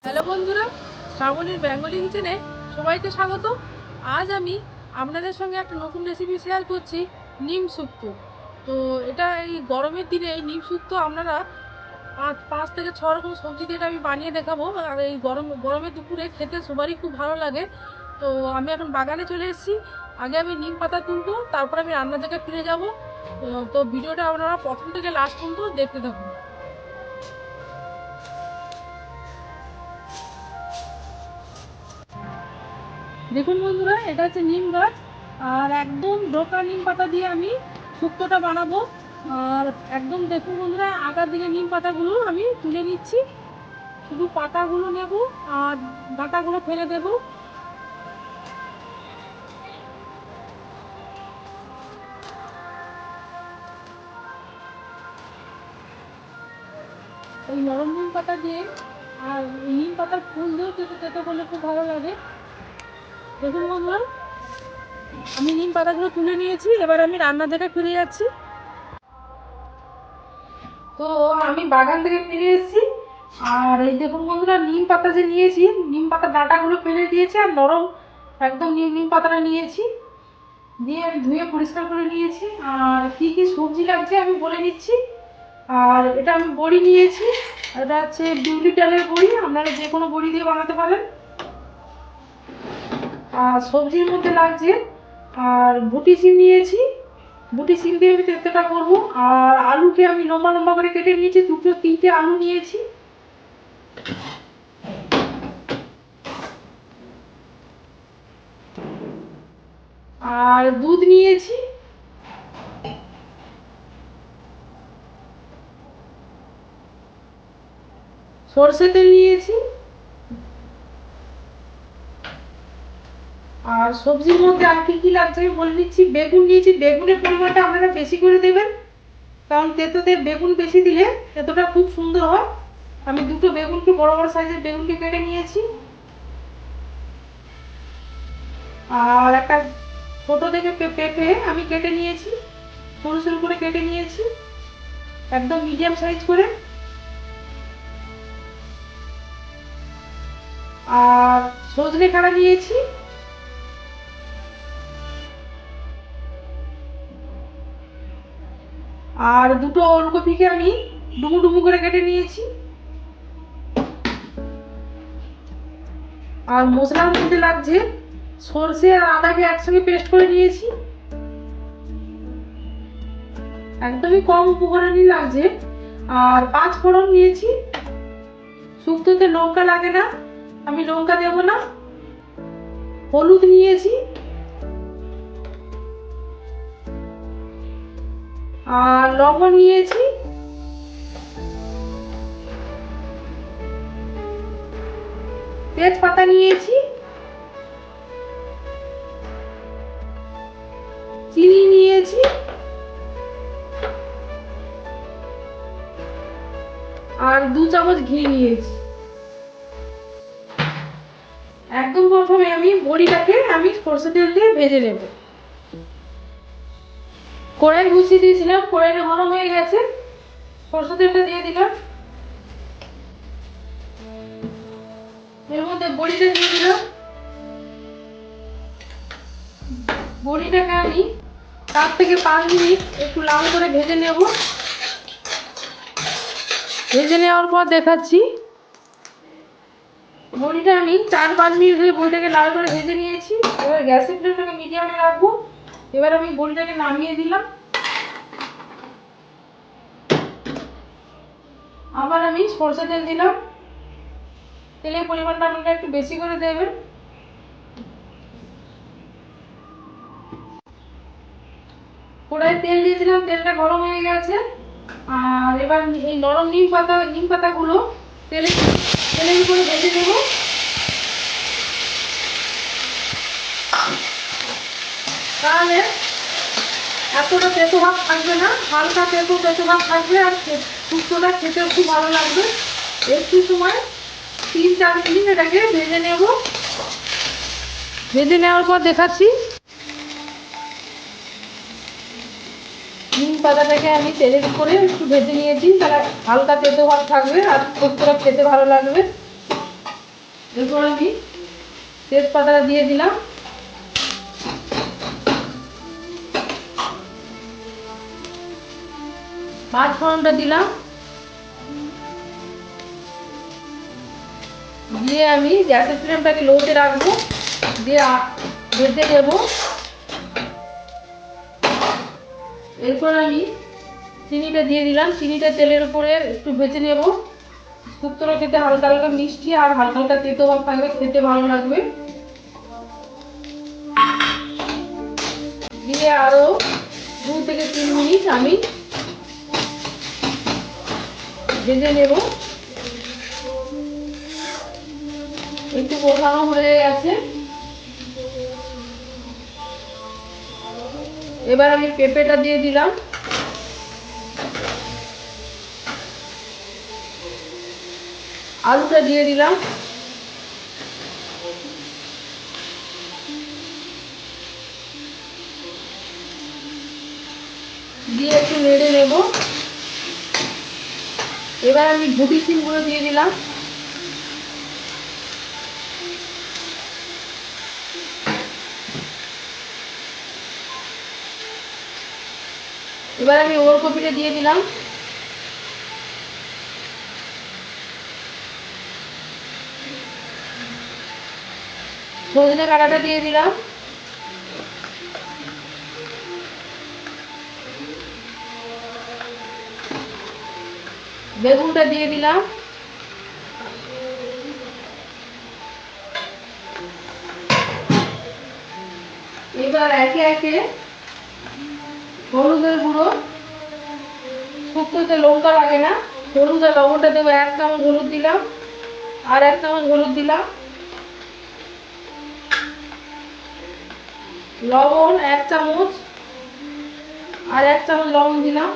Hello বন্ধুরা, শ্রাবণীর Bengali কিচেনে সবাইকে স্বাগত। আজ আমি আপনাদের সঙ্গে একটা নতুন রেসিপি শেয়ার করছি, নিম শুক্তো। তো এটা এই গরমের দিনে এই নিম শুক্তো আপনারা পাঁচ থেকে ছ রকম সবজি দিয়ে এটা আমি বানিয়ে দেখাবো। আর এই গরমের দুপুরে খেতে সবারই খুব ভালো লাগে। তো আমি এখন বাগানে চলে এসেছি। আগে আমি নিম পাতা তুলবো, তারপর আমি রান্নার জায়গায় ফিরে যাব। তো ভিডিওটা আপনারা প্রথম থেকে লাস্ট পর্যন্ত দেখতে থাকুন। দেখুন বন্ধুরা, এটা হচ্ছে নিম গাছ। আর একদম ডোকা নিম পাতা দিয়ে আমি শুক্তোটা বানাবো। আর একদম দেখুন বন্ধুরা, আগার দিকে নিম পাতাগুলো আমি তুলে নিচ্ছি। শুধু পাতাগুলো নেব আর ডাঁটাগুলো ফেলে দেব। এই নরম নিম পাতা দিয়ে আর নিম পাতার ফুল দিয়েও খেতে করলে খুব ভালো লাগে। দেখুন বন্ধুরা, আমি নিম পাতাগুলো তুলে নিয়েছি। এবার আমি রান্নার জায়গায় ফিরে যাচ্ছি। তো আমি বাগান থেকে ফিরে এসেছি। আর এই দেখুন বন্ধুরা, নিম পাতা যে নিয়েছি, নিম পাতার ডাঁটাগুলো ফেলে দিয়েছি আর নরম একদম নিম পাতাটা নিয়েছি, দিয়ে আমি ধুয়ে পরিষ্কার করে নিয়েছি। আর কি কি সবজি লাগছে আমি বলে নিচ্ছি। আর এটা আমি বড়ি নিয়েছি, এটা হচ্ছে বিউলির ডালের বড়ি, আপনারা যে কোনো বড়ি দিয়ে বানাতে পারেন। আর সবজির মধ্যে লাগছে আর বুটি সিম নিয়েছি, বুটি সিম দিয়ে আমি তেঁতোটা করবো। আর আলুকে আমি লম্বা লম্বা করে কেটে নিয়েছি, দুটো তিনটে আলু নিয়েছি। আর দুধ নিয়েছি। সরষে তেল নিয়েছি। আর সবজির মধ্যে আর কি কি লাগছে আমি বলে দিচ্ছি। বেগুন নিয়েছি, বেগুনের পরিমাণটা আপনারা বেশি করে দেবেন, কারণ তেঁতোতে বেগুন বেশি দিলে তেঁতোটা খুব সুন্দর হয়। আমি দুটো বেগুনকে, বড় বড় সাইজের বেগুনকে কেটে নিয়েছি। আর একটা ছোট থেকে পেঁপে আমি কেটে নিয়েছি, সরু সরু করে কেটে নিয়েছি, একদম মিডিয়াম সাইজ করে। আর সজনে কাটা নিয়েছি। আর দুটো ওলকপিকে আমি ডুমু ডুমু করে কেটে নিয়েছি। আর মশলার মধ্যে লাগছে সরষে আর আদাকে একসঙ্গে পেস্ট করে নিয়েছি, একদমই কম উপকরণই লাগছে। আর 5 ফোড়ন নিয়েছি, শুক্তোতে লঙ্কা লাগে না, আমি লঙ্কা দেব না। হলুদ নিয়েছি। আর লবণ নিয়েছি। তেজপাতা নিয়েছি। চিনি নিয়েছি। আর 2 চামচ ঘি নিয়েছি। একদম প্রথমে আমি বড়িটাকে সরষে তেল দিয়ে ভেজে নেব। কড়াই বসিয়ে দিয়েছিলাম, কড়াইটা গরম হয়ে গেছে, সরষে তেলটা দিয়ে দিলাম। এর মধ্যে বড়িটা দিয়ে দিলাম। বড়িটাকে আমি 4 থেকে 5 মিনিট একটু লাল করে ভেজে নেব। ভেজে নেওয়ার পর দেখাচ্ছি। বড়িটা আমি 4-5 মিনিট ধরে বড়িটাকে লাল করে ভেজে নিয়েছি। এবার গ্যাসের ফ্লেমটাকে মিডিয়ামে রাখবো। এবার আমি বড়িটাকে নামিয়ে দিলাম। আবার আমি সরষে তেল দিলাম। তেলের পরিমাণটা আপনারা একটু বেশি করে দেবেন। কড়াইয়ে তেল দিয়েছিলাম, তেলটা গরম হয়ে গেছে। আর এবার এই নরম নিম পাতাগুলো তেলের উপরে ভেজে দেবো। তাহলে এতটা তেতো ভাব থাকবে না, হালকা তেতো তেতো ভাব থাকবে। আর শুক্তোটা খেতেও খুব ভালো লাগবে। একটু সময় 3-4 মিনিট এটাকে ভেজে নেব। ভেজে নেওয়ার পর দেখাচ্ছি। নিম পাতাটাকে আমি তেলের উপরে একটু ভেজে নিয়েছি, তাহলে হালকা তেতো ভাব থাকবে আর শুক্তোটা খেতে ভালো লাগবে। এরপর আমি তেজপাতাটা দিয়ে দিলাম, পাঁচ ফোড়নটা দিলাম, দিয়ে আমি গ্যাসের ফ্লেমটাকে লোতে রাখবো, দিয়ে ভেজে দেবো। এরপর আমি চিনিটা দিয়ে দিলাম, চিনিটা তেলের উপরে একটু ভেজে নেব। শুক্তোটা খেতে হালকা হালকা মিষ্টি আর হালকা হালকা তেতো ভাব থাকবে, খেতে ভালো লাগবে। দিয়ে আরো 2 থেকে 3 মিনিট আমি ভেজে নেব। একটু কষানো হয়ে গেছে, এবার আমি পেঁপেটা দিয়ে দিলাম, আলুটা দিয়ে দিলাম, দিয়ে একটু নেড়ে নেব। এবার আমি গুটি শিমগুলো দিয়ে দিলাম, এবার আমি ওলকপিটা দিয়ে দিলাম, সজনে কাঁটাটা দিয়ে দিলাম, বেগুনটা দিয়ে দিলাম, এবার একে একে হলুদের গুঁড়ো, শুক্তোতে লঙ্কা লাগে না, হলুদ আর লবণটা দেবো। 1 চামচ হলুদ দিলাম, আর 1 চামচ হলুদ দিলাম, লবণ 1 চামচ, আর 1 চামচ লবণ দিলাম,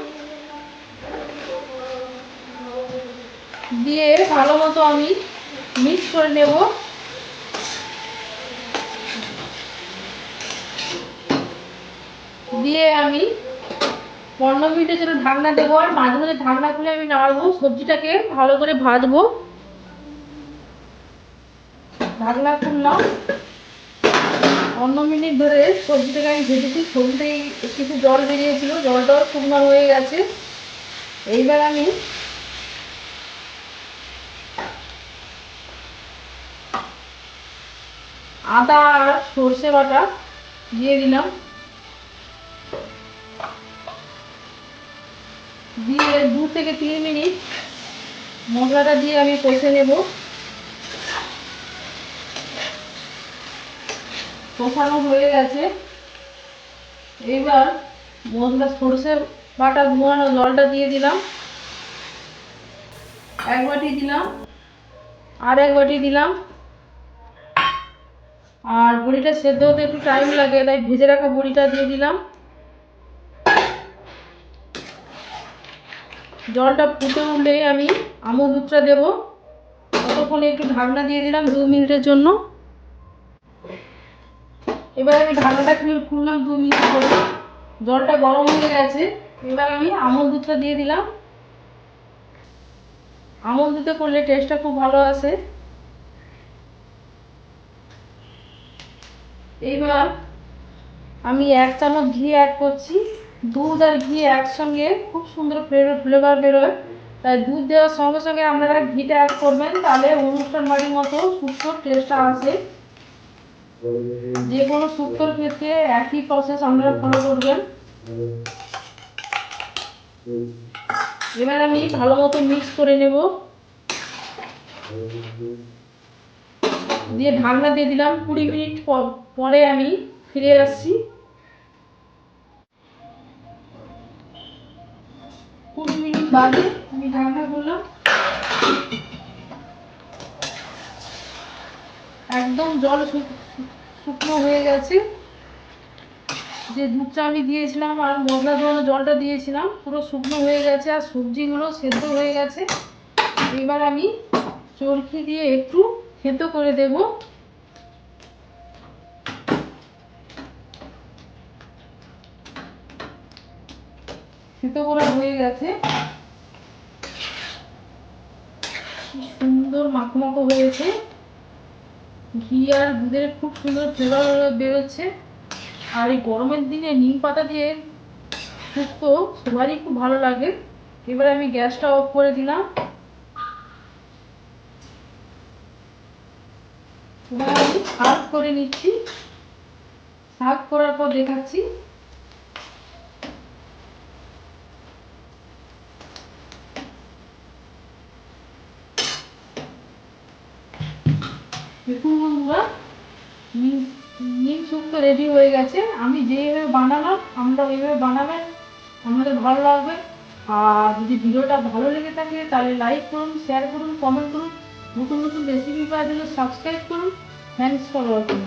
দিয়ে ভালো মতো আমি মিক্স করে নেব। দিয়ে আমি 15 মিনিটের জন্য ঢাকনা দেবো, আর মাঝে মাঝে ঢাকনা খুলে আমি নাড়বো, সবজিটাকে ভালো করে ভাজবো। ঢাকনা খুললাম, 15 মিনিট ধরে সবজিটাকে আমি ভেজেছি। সবজিটাই কিছু জল বেরিয়েছিল, জলটাও শুকনো হয়ে গেছে। এইবার আমি আদা আর সর্ষে বাটা দিয়ে দিলাম, দিয়ে 2 থেকে 3 মিনিট মশলাটা দিয়ে আমি কষে নেব। কষানো হয়ে গেছে, এবার মশলা সর্ষে বাটা ধোয়ানো জলটা দিয়ে দিলাম, 1 বাটি দিলাম, আর 1 বাটি দিলাম। আর বড়িটা সেদ্ধ হতে একটু টাইম লাগে, তাই ভেজে রাখা বড়িটা দিয়ে দিলাম। জলটা ফুটে উঠলে আমি আমুল দুধটা দেবো। ততক্ষণে একটু ঢাকনা দিয়ে দিলাম 2 মিনিটের জন্য। এবার আমি ঢাকনাটা খুললাম 2 মিনিট পরে, জলটা গরম হয়ে গেছে। এবার আমি আমুল দুধটা দিয়ে দিলাম। আমুল দুধে করলে টেস্টটা খুব ভালো আসে। এইবার আমি 1 চামচ ঘি অ্যাড করছি। দুধ আর ঘি একসঙ্গে খুব সুন্দর ফ্লেভার বেরোয়, তাই দুধ দেওয়ার সঙ্গে সঙ্গে আপনারা ঘিটা অ্যাড করবেন, তাহলে অনুষ্ঠান বাড়ির মতো শুক্তোর টেস্টটা আসে। যে কোনো শুক্তোর ক্ষেত্রে একই প্রসেস আপনারা ফলো করবেন। এবার আমি ভালো মতো মিক্স করে নেব, দিয়ে ঢাকনা দিয়ে দিলাম। 20 মিনিট পরে আমি ফিরে আসছি। 20 মিনিট বাদে আমি ঢাকনা খুললাম, একদম জল শুকনো হয়ে গেছে। যে দুধটা আমি দিয়েছিলাম আর মশলা ধোয়ানো জলটা দিয়েছিলাম পুরো শুকনো হয়ে গেছে, আর সবজিগুলো সেদ্ধ হয়ে গেছে। এবার আমি চরকি দিয়ে একটু থেতো করে দেব। থেতো করা হয়ে গেছে, কি সুন্দর মাখো মাখো হয়েছে। ঘি আর দুধের খুব সুন্দর ফ্লেভার বেরোচ্ছে। আর এই গরমের দিনে নিম পাতা দিয়ে শুক্তো সবারই খুব ভালো লাগে। এবার আমি গ্যাসটা অফ করে দিলাম। এবার আমি সার্ভ করে নিচ্ছি। সার্ভ করার পর দেখাচ্ছি। দেখুন বন্ধুরা, নিম শুক্তো রেডি হয়ে গেছে। আমি যেভাবে বানালাম আমরা ওইভাবে বানাবেন, আমাদের ভালো লাগবে। আর যদি ভিডিওটা ভালো লেগে থাকে তাহলে লাইক করুন, শেয়ার করুন, কমেন্ট করুন। নতুন নতুন রেসিপি পাওয়ার জন্য সাবস্ক্রাইব করুন। Thanks for watching.